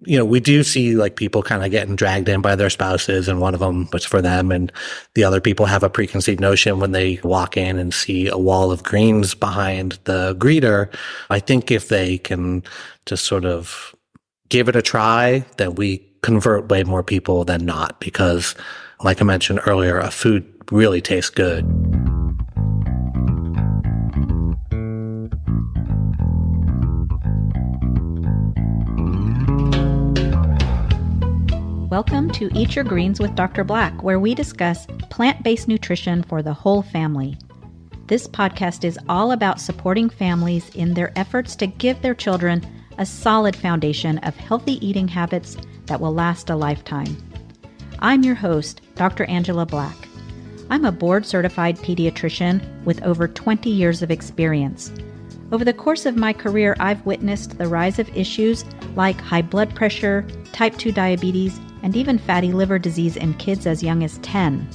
we do see like people kind of getting dragged in by their spouses, and one of them was for them, and the other people have a preconceived notion when they walk in and see a wall of greens behind the greeter. I think if they can just sort of give it a try, then we convert way more people than not, because like I mentioned earlier, a food really tastes good. Welcome to Eat Your Greens with Dr. Black, where we discuss plant-based nutrition for the whole family. This podcast is all about supporting families in their efforts to give their children a solid foundation of healthy eating habits that will last a lifetime. I'm your host, Dr. Angela Black. I'm a board-certified pediatrician with over 20 years of experience. Over the course of my career, I've witnessed the rise of issues like high blood pressure, type 2 diabetes, and even fatty liver disease in kids as young as 10.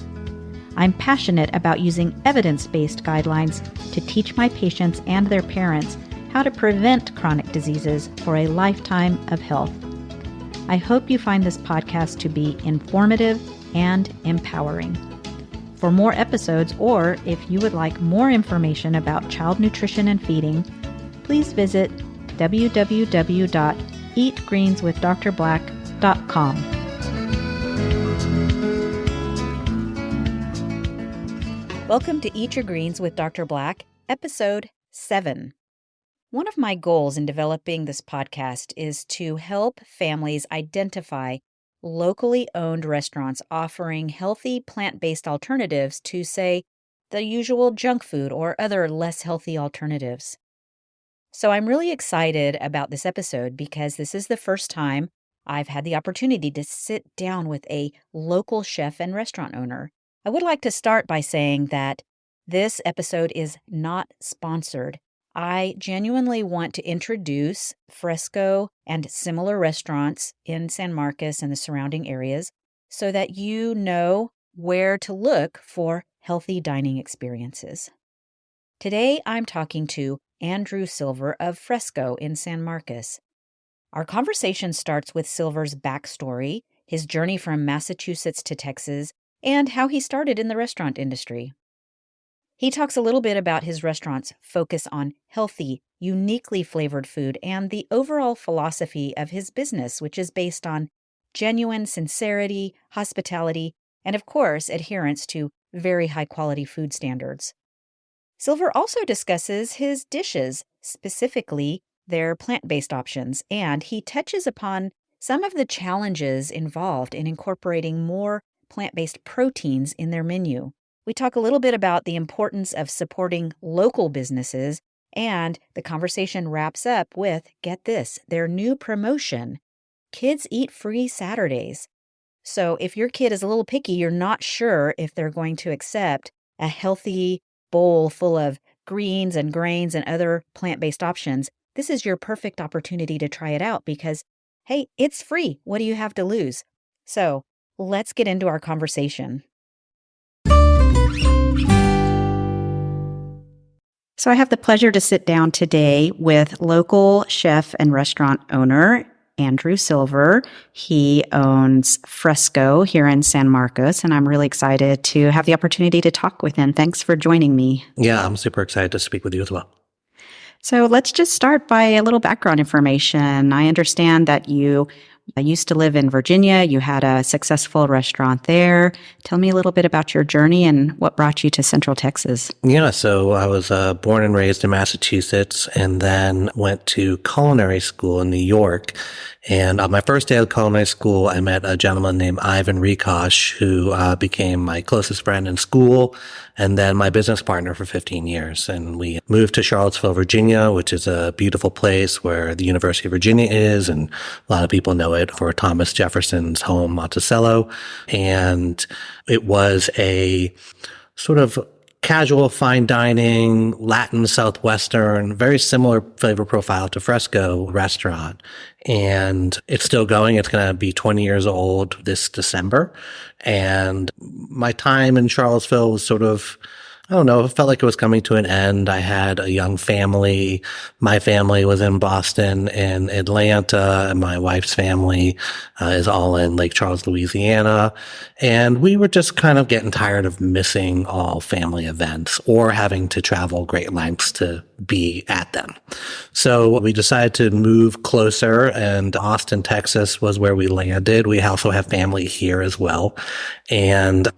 I'm passionate about using evidence-based guidelines to teach my patients and their parents how to prevent chronic diseases for a lifetime of health. I hope you find this podcast to be informative and empowering. For more episodes, or if you would like more information about child nutrition and feeding, please visit www.eatgreenswithdrblack.com. Welcome to Eat Your Greens with Dr. Black, Episode 7. One of my goals in developing this podcast is to help families identify locally owned restaurants offering healthy plant-based alternatives to, say, the usual junk food or other less healthy alternatives. So I'm really excited about this episode because this is the first time I've had the opportunity to sit down with a local chef and restaurant owner. I would like to start by saying that this episode is not sponsored. I genuinely want to introduce Fresco and similar restaurants in San Marcos and the surrounding areas so that you know where to look for healthy dining experiences. Today, I'm talking to Andrew Silver of Fresco in San Marcos. Our conversation starts with Silver's backstory, his journey from Massachusetts to Texas, and how he started in the restaurant industry. He talks a little bit about his restaurant's focus on healthy, uniquely flavored food and the overall philosophy of his business, which is based on genuine sincerity, hospitality, and of course, adherence to very high-quality food standards. Silver also discusses his dishes, specifically their plant-based options, and he touches upon some of the challenges involved in incorporating more plant-based proteins in their menu. We talk a little bit about the importance of supporting local businesses, and the conversation wraps up with, get this, their new promotion, Kids Eat Free Saturdays. So if your kid is a little picky, you're not sure if they're going to accept a healthy bowl full of greens and grains and other plant-based options, this is your perfect opportunity to try it out because, hey, it's free. What do you have to lose? So let's get into our conversation. So I have the pleasure to sit down today with local chef and restaurant owner Andrew Silver. He owns Fresco here in San Marcos, and I'm really excited to have the opportunity to talk with him. Thanks for joining me. Yeah, I'm super excited to speak with you as well. So let's just start by a little background information. I understand that you used to live in Virginia. You had a successful restaurant there. Tell me a little bit about your journey and what brought you to Central Texas. Yeah, so I was born and raised in Massachusetts and then went to culinary school in New York. And on my first day of culinary school, I met a gentleman named Ivan Rikosh, who became my closest friend in school and then my business partner for 15 years. And we moved to Charlottesville, Virginia, which is a beautiful place where the University of Virginia is. And a lot of people know it for Thomas Jefferson's home, Monticello. And it was a sort of casual fine dining, Latin Southwestern, very similar flavor profile to Fresco restaurant. And it's still going. It's going to be 20 years old this December. And my time in Charlottesville was sort of, I don't know, it felt like it was coming to an end. I had a young family. My family was in Boston and Atlanta, and my wife's family is all in Lake Charles, Louisiana. And we were just kind of getting tired of missing all family events or having to travel great lengths to be at them. So we decided to move closer, and Austin, Texas was where we landed. We also have family here as well. And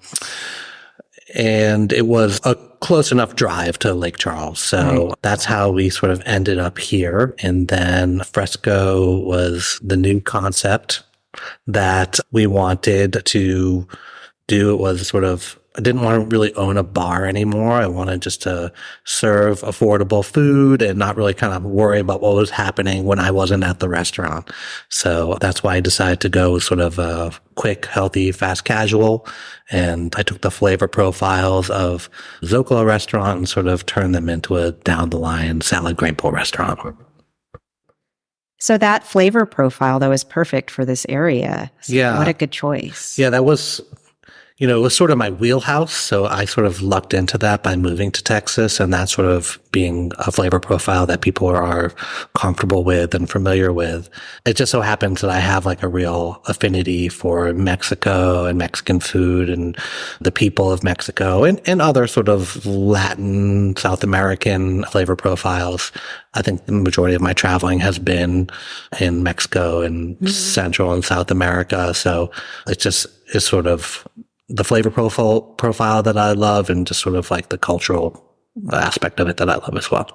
it was a close enough drive to Lake Charles. So that's how we sort of ended up here. And then Fresco was the new concept that we wanted to do. It was sort of, I didn't want to really own a bar anymore. I wanted just to serve affordable food and not really kind of worry about what was happening when I wasn't at the restaurant. So that's why I decided to go with sort of a quick, healthy, fast casual. And I took the flavor profiles of Zocalo restaurant and sort of turned them into a down the line salad grain bowl restaurant. So that flavor profile, though, is perfect for this area. So Yeah. what a good choice. Yeah, that was, it was sort of my wheelhouse. So I sort of lucked into that by moving to Texas, and that sort of being a flavor profile that people are comfortable with and familiar with. It just so happens that I have like a real affinity for Mexico and Mexican food and the people of Mexico and other sort of Latin, South American flavor profiles. I think the majority of my traveling has been in Mexico and Central and South America. So it just is sort of the flavor profile that I love, and just sort of like the cultural aspect of it that I love as well.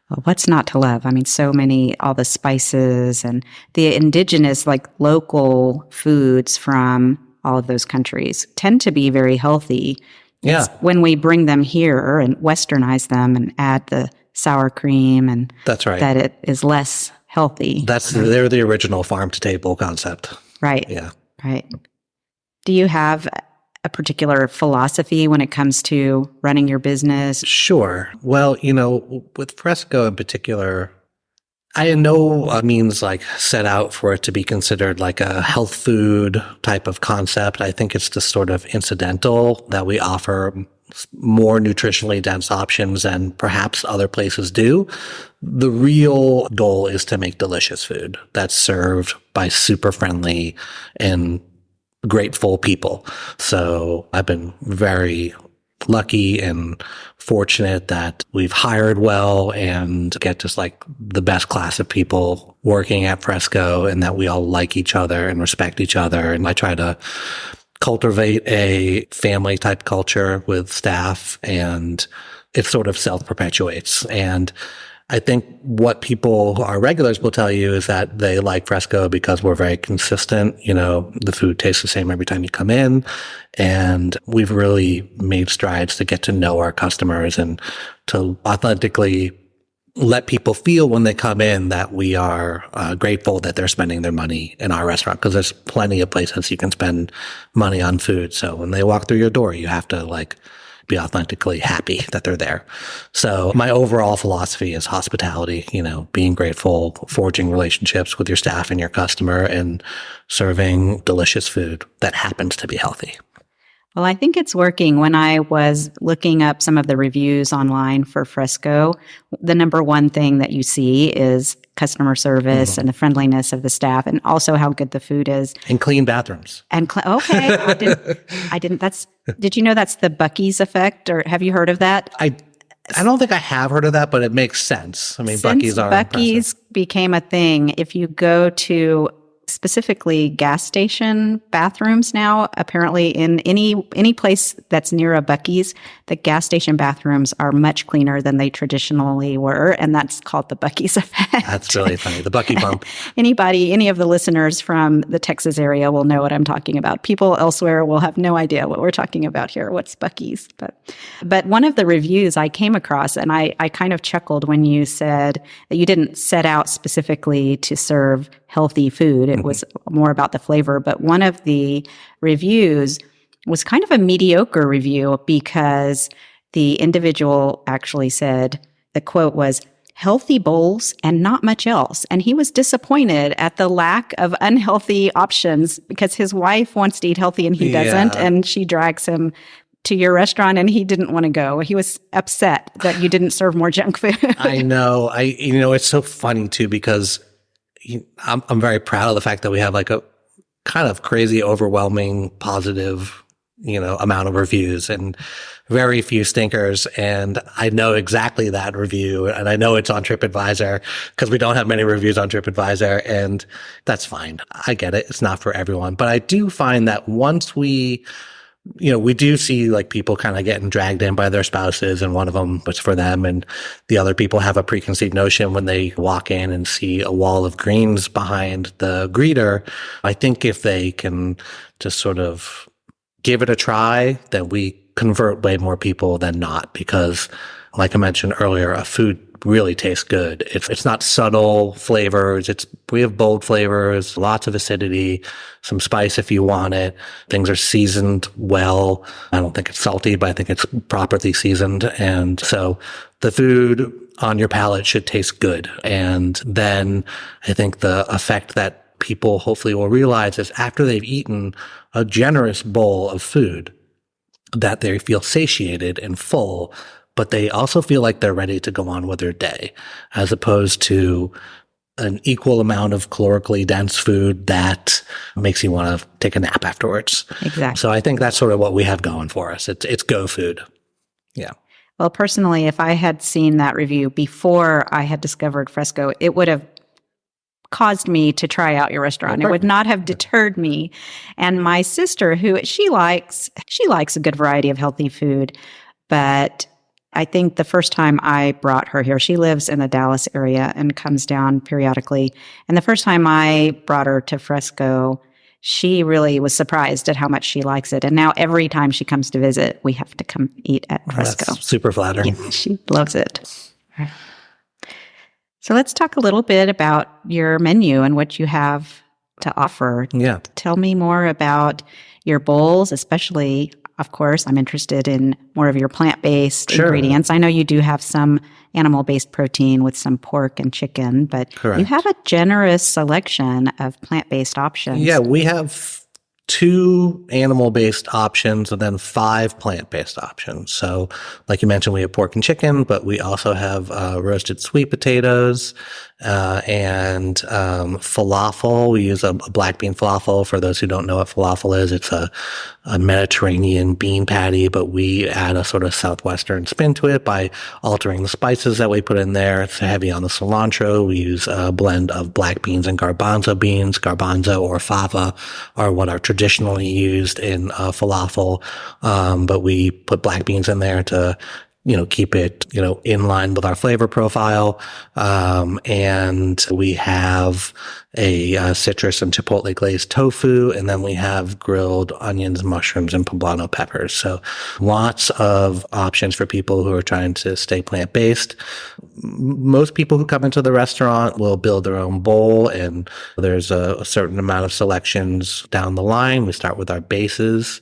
Well, what's not to love? I mean, so many, all the spices and the indigenous, like local foods from all of those countries tend to be very healthy. Yeah. It's when we bring them here and westernize them and add the sour cream and That's right. that it is less healthy. They're the original farm to table concept. Right. Yeah. Right. Do you have a particular philosophy when it comes to running your business? Sure. Well, with Fresco in particular, I in no means like set out for it to be considered like a health food type of concept. I think it's just sort of incidental that we offer more nutritionally dense options than perhaps other places do. The real goal is to make delicious food that's served by super friendly and grateful people. So I've been very lucky and fortunate that we've hired well and get just like the best class of people working at Fresco, and that we all like each other and respect each other. And I try to cultivate a family type culture with staff, and it sort of self-perpetuates. And I think what people who are regulars will tell you is that they like Fresco because we're very consistent. The food tastes the same every time you come in. And we've really made strides to get to know our customers and to authentically let people feel when they come in that we are grateful that they're spending their money in our restaurant, because there's plenty of places you can spend money on food. So when they walk through your door, you have to be authentically happy that they're there. So my overall philosophy is hospitality, being grateful, forging relationships with your staff and your customer, and serving delicious food that happens to be healthy. Well, I think it's working. When I was looking up some of the reviews online for Fresco, the number one thing that you see is customer service and the friendliness of the staff, and also how good the food is. And clean bathrooms. And okay, I didn't. Did you know that's the Buc-ee's effect, or have you heard of that? I don't think I have heard of that, but it makes sense. I mean, Buc-ee's are Buc-ee's impressive. became a thing. If you go to specifically gas station bathrooms now, apparently in any place that's near a Buc-ee's, the gas station bathrooms are much cleaner than they traditionally were, and that's called the Buc-ee's effect. That's really funny. The Buc-ee bump. Any of the listeners from the Texas area will know what I'm talking about. People elsewhere will have no idea what we're talking about here. What's Buc-ee's? But one of the reviews I came across, and I kind of chuckled when you said that you didn't set out specifically to serve healthy food. It was more about the flavor. But one of the reviews was kind of a mediocre review, because the individual actually said, the quote was, "Healthy bowls and not much else." And he was disappointed at the lack of unhealthy options, because his wife wants to eat healthy and he doesn't. And she drags him to your restaurant and he didn't want to go. He was upset that you didn't serve more junk food. I know. It's so funny too, because I'm very proud of the fact that we have like a kind of crazy, overwhelming, positive, amount of reviews and very few stinkers. And I know exactly that review, and I know it's on TripAdvisor because we don't have many reviews on TripAdvisor, and that's fine. I get it. It's not for everyone. But I do find that once we do see like people kind of getting dragged in by their spouses, and one of them was for them, and the other people have a preconceived notion when they walk in and see a wall of greens behind the greeter. I think if they can just sort of give it a try, then we convert way more people than not, because like I mentioned earlier, a food really tastes good. It's not subtle flavors. We have bold flavors, lots of acidity, some spice if you want it. Things are seasoned well. I don't think it's salty, but I think it's properly seasoned. And so the food on your palate should taste good. And then I think the effect that people hopefully will realize is after they've eaten a generous bowl of food, that they feel satiated and full, but they also feel like they're ready to go on with their day, as opposed to an equal amount of calorically dense food that makes you want to take a nap afterwards. Exactly. So I think that's sort of what we have going for us. It's go food. Yeah. Well, personally, if I had seen that review before I had discovered Fresco, it would have caused me to try out your restaurant. It would not have deterred me. And my sister, who she likes a good variety of healthy food, but I think the first time I brought her here, she lives in the Dallas area and comes down periodically. And the first time I brought her to Fresco, she really was surprised at how much she likes it. And now every time she comes to visit, we have to come eat at Fresco. That's super flattering. Yeah, she loves it. So let's talk a little bit about your menu and what you have to offer. Yeah. Tell me more about your bowls, especially, of course, I'm interested in more of your plant-based ingredients. I know you do have some animal-based protein with some pork and chicken, but Correct. You have a generous selection of plant-based options. Yeah, we have 2 animal-based options and then 5 plant-based options. So like you mentioned, we have pork and chicken, but we also have roasted sweet potatoes and falafel. We use a black bean falafel. For those who don't know what falafel is, it's a Mediterranean bean patty, but we add a sort of Southwestern spin to it by altering the spices that we put in there. It's heavy on the cilantro. We use a blend of black beans and garbanzo beans. Garbanzo or fava are what are traditionally used in falafel, but we put black beans in there to keep it, in line with our flavor profile. And we have a citrus and chipotle glazed tofu, and then we have grilled onions, mushrooms, and poblano peppers. So lots of options for people who are trying to stay plant-based. Most people who come into the restaurant will build their own bowl, and there's a certain amount of selections down the line. We start with our bases.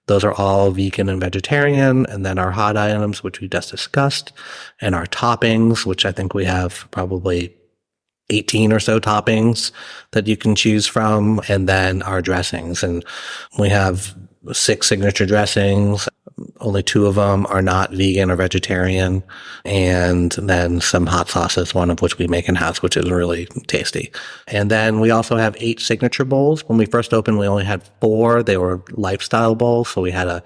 Those are all vegan and vegetarian, and then our hot items, which we just discussed, and our toppings, which I think we have probably 18 or so toppings that you can choose from, and then our dressings. And we have 6 signature dressings. Only 2 of them are not vegan or vegetarian, and then some hot sauces, one of which we make in-house, which is really tasty. And then we also have 8 signature bowls. When we first opened, we only had 4. They were lifestyle bowls. So we had a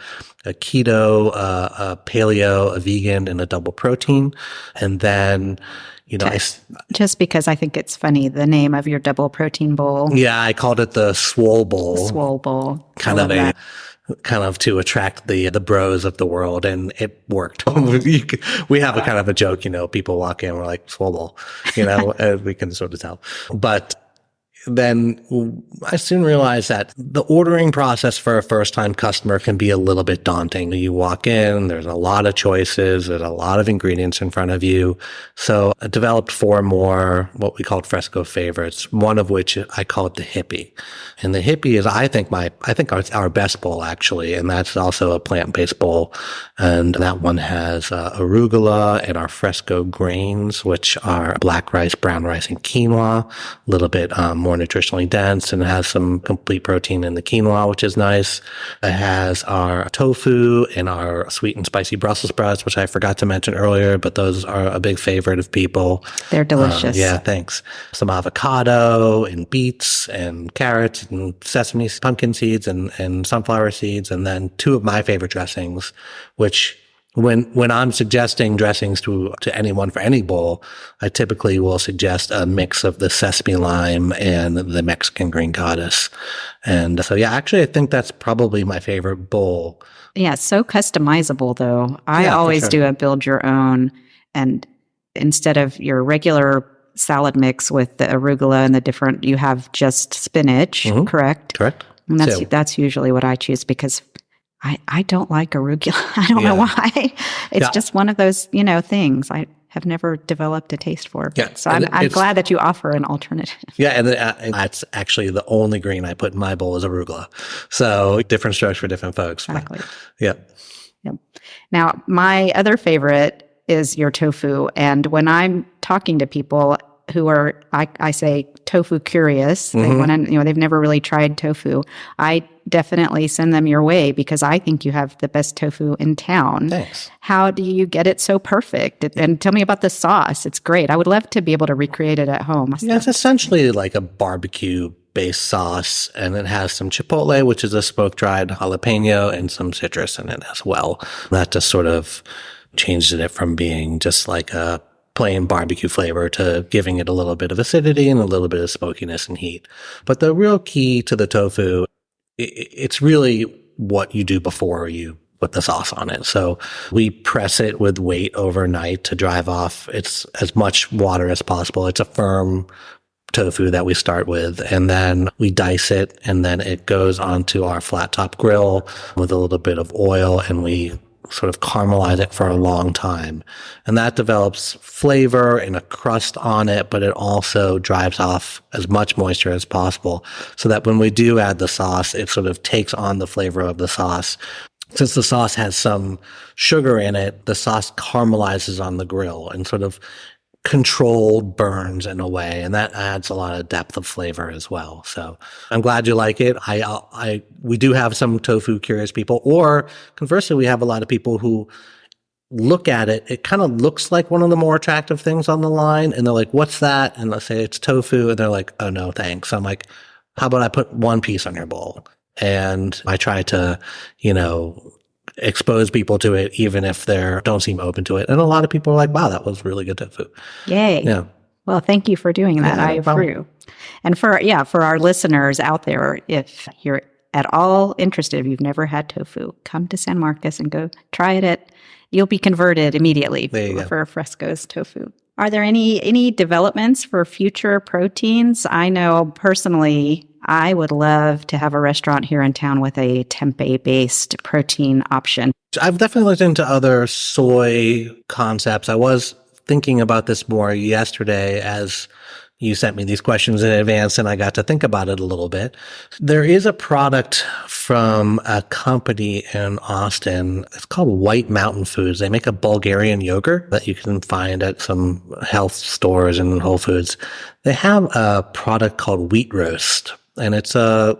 keto, a paleo, a vegan, and a double protein. And then, just because I think it's funny, the name of your double protein bowl. Yeah, I called it the Swole Bowl. Swole Bowl. Kind of to attract the bros of the world, and it worked. We have a kind of a joke, people walk in, we're like, Swole Bowl, we can sort of tell. But then I soon realized that the ordering process for a first-time customer can be a little bit daunting. You walk in, there's a lot of choices, there's a lot of ingredients in front of you. So I developed 4 more, what we called Fresco favorites, one of which I call it the hippie. And the hippie is, I think our best bowl, actually, and that's also a plant-based bowl. And that one has arugula and our Fresco grains, which are black rice, brown rice, and quinoa, a little bit more nutritionally dense and has some complete protein in the quinoa, which is nice. It has our tofu and our sweet and spicy Brussels sprouts, which I forgot to mention earlier, but those are a big favorite of people. They're delicious. Yeah, thanks. Some avocado and beets and carrots and sesame, pumpkin seeds and sunflower seeds. And then two of my favorite dressings, which when I'm suggesting dressings to anyone for any bowl, I typically will suggest a mix of the sesame lime and the Mexican green goddess. And so, yeah, actually, I think that's probably my favorite bowl. Yeah, it's so customizable, though. I Yeah, for always sure. do a build your own. And instead of your regular salad mix with the arugula and the different, you have just spinach, correct? Correct. And So- that's usually what I choose because I don't like arugula. I don't know why. It's just one of those, things I have never developed a taste for. Yeah, So and I'm it's- glad that you offer an alternative. Yeah, and that's actually the only green I put in my bowl is arugula. So different strokes for different folks. but- Exactly. Yeah. Yep. Now, my other favorite is your tofu. And when I'm talking to people who are, I say tofu curious, they want to, they've never really tried tofu, I definitely send them your way because I think you have the best tofu in town. Thanks. How do you get it so perfect? And tell me about the sauce. It's great. I would love to be able to recreate it at home. Yeah, it's essentially like a barbecue based sauce, and it has some chipotle, which is a smoke dried jalapeno, and some citrus in it as well. That just sort of changes it from being just like a plain barbecue flavor to giving it a little bit of acidity and a little bit of smokiness and heat. But the real key to the tofu, it's really what you do before you put the sauce on it. So we press it with weight overnight to drive off as much water as possible. It's a firm tofu that we start with, and then we dice it, and then it goes onto our flat top grill with a little bit of oil, and we sort of caramelize it for a long time. And that develops flavor and a crust on it, but it also drives off as much moisture as possible so that when we do add the sauce, it sort of takes on the flavor of the sauce. Since the sauce has some sugar in it, the sauce caramelizes on the grill and sort of controlled burns in a way, and that adds a lot of depth of flavor as well. So I'm glad you like it. We do have some tofu curious people, or conversely, we have a lot of people who look at it. It kind of looks like one of the more attractive things on the line, and they're like, "What's that?" And I say it's tofu, and they're like, "Oh no, thanks." I'm like, "How about I put one piece on your bowl?" And I try to, expose people to it, even if they don't seem open to it. And a lot of people are like, wow, that was really good tofu. Yay. Yeah. Well, thank you for doing that. Yeah, I no problem. approve. And for our listeners out there, if you're at all interested, if you've never had tofu, come to San Marcos and go try it. You'll be converted immediately There you go. for Fresco's tofu. Are there any developments for future proteins? I know personally, I would love to have a restaurant here in town with a tempeh-based protein option. I've definitely looked into other soy concepts. I was thinking about this more yesterday as you sent me these questions in advance, and I got to think about it a little bit. There is a product from a company in Austin. It's called White Mountain Foods. They make a Bulgarian yogurt that you can find at some health stores and Whole Foods. They have a product called Wheat Roast, and it's a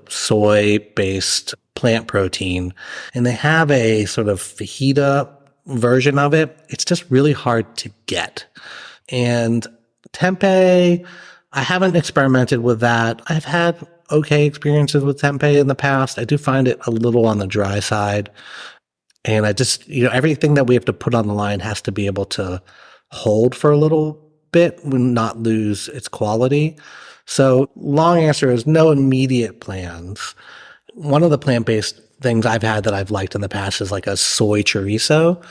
soy-based plant protein, and they have a sort of fajita version of it. It's just really hard to get. And tempeh, I haven't experimented with that. I've had okay experiences with tempeh in the past. I do find it a little on the dry side. And I just, everything that we have to put on the line has to be able to hold for a little bit and not lose its quality. So long answer is no immediate plans. One of the plant-based things I've had that I've liked in the past is like a soy chorizo.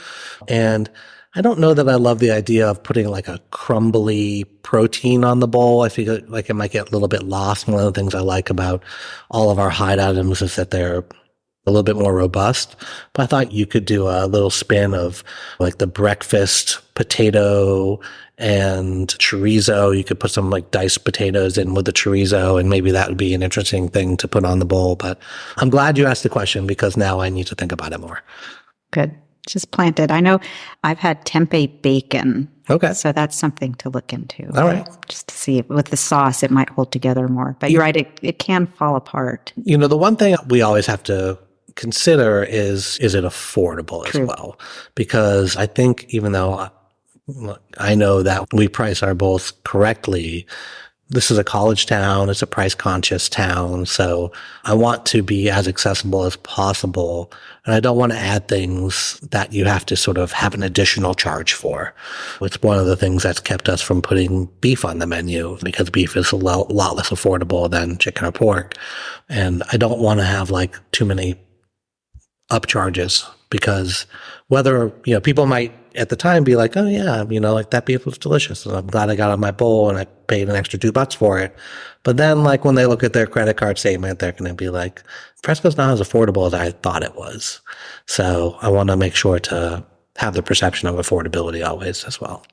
And I don't know that I love the idea of putting like a crumbly protein on the bowl. I feel like it might get a little bit lost. One of the things I like about all of our hide items is that they're a little bit more robust. But I thought you could do a little spin of like the breakfast potato and chorizo. You could put some like diced potatoes in with the chorizo, and maybe that would be an interesting thing to put on the bowl. But I'm glad you asked the question because now I need to think about it more. Good. Just planted. I know I've had tempeh bacon. Okay. So that's something to look into. All right. Just to see if with the sauce, it might hold together more. But you're right, it can fall apart. The one thing we always have to consider is it affordable True. as well? Because I think even though I know that we price our bowls correctly, this is a college town. It's a price conscious town. So I want to be as accessible as possible. And I don't want to add things that you have to sort of have an additional charge for. It's one of the things that's kept us from putting beef on the menu because beef is a lot less affordable than chicken or pork. And I don't want to have like too many upcharges because whether, people might at the time be like, oh yeah, like that beef was delicious. And I'm glad I got on my bowl and I paid an extra $2 for it. But then like when they look at their credit card statement, they're going to be like, Fresco's not as affordable as I thought it was. So I want to make sure to have the perception of affordability always as well.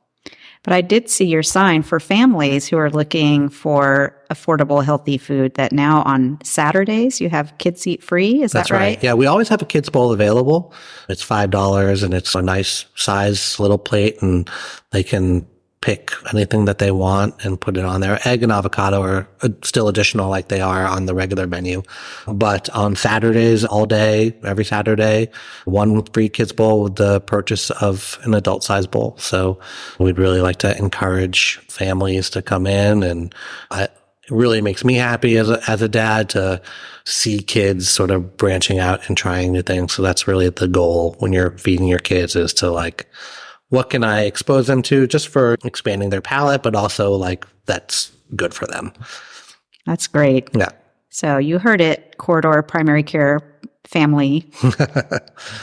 But I did see your sign for families who are looking for affordable, healthy food that now on Saturdays you have kids eat free. Is That's that right? Yeah, we always have a kids bowl available. It's $5 and it's a nice size little plate and they can pick anything that they want and put it on there. Egg and avocado are still additional like they are on the regular menu. But on Saturdays, all day, every Saturday, one free kids bowl with the purchase of an adult size bowl. So we'd really like to encourage families to come in, and it really makes me happy as a dad to see kids sort of branching out and trying new things. So that's really the goal when you're feeding your kids, is to like, what can I expose them to just for expanding their palate, but also like that's good for them. That's great. Yeah. So you heard it, Corridor Primary Care family.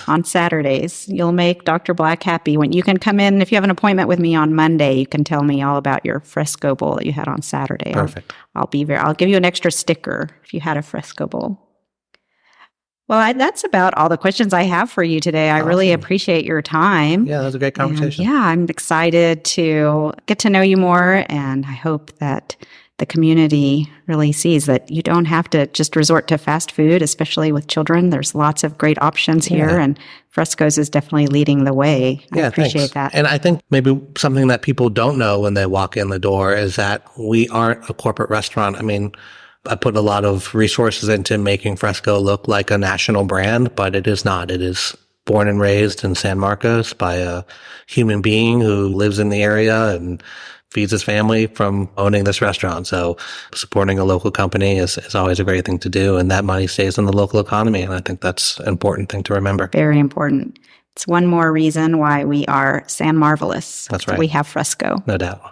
On Saturdays, you'll make Dr. Black happy. When you can come in, if you have an appointment with me on Monday, you can tell me all about your Fresco bowl that you had on Saturday. Perfect. I'll give you an extra sticker if you had a Fresco bowl. Well, that's about all the questions I have for you today. I really appreciate your time. Yeah, that was a great conversation. And I'm excited to get to know you more, and I hope that the community really sees that you don't have to just resort to fast food, especially with children. There's lots of great options here, and Fresco's is definitely leading the way. I appreciate that. And I think maybe something that people don't know when they walk in the door is that we aren't a corporate restaurant. I mean, I put a lot of resources into making Fresco look like a national brand, but it is not. It is born and raised in San Marcos by a human being who lives in the area and feeds his family from owning this restaurant. So supporting a local company is always a great thing to do, and that money stays in the local economy. And I think that's an important thing to remember. Very important. It's one more reason why we are San Marvelous. That's right. We have Fresco. No doubt.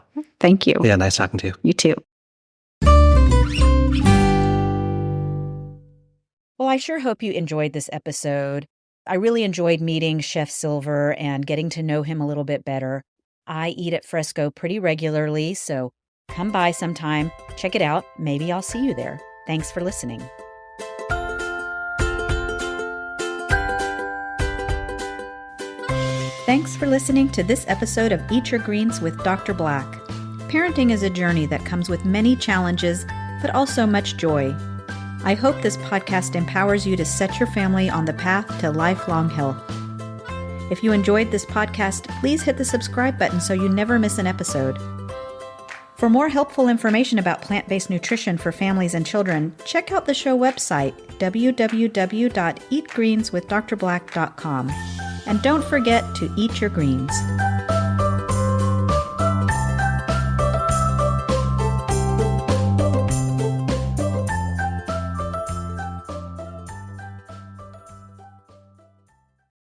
Thank you. Yeah, nice talking to you. You too. Well, I sure hope you enjoyed this episode. I really enjoyed meeting Chef Silver and getting to know him a little bit better. I eat at Fresco pretty regularly, so come by sometime, check it out. Maybe I'll see you there. Thanks for listening. Thanks for listening to this episode of Eat Your Greens with Dr. Black. Parenting is a journey that comes with many challenges, but also much joy. I hope this podcast empowers you to set your family on the path to lifelong health. If you enjoyed this podcast, please hit the subscribe button so you never miss an episode. For more helpful information about plant-based nutrition for families and children, check out the show website, www.eatgreenswithdrblack.com. And don't forget to eat your greens.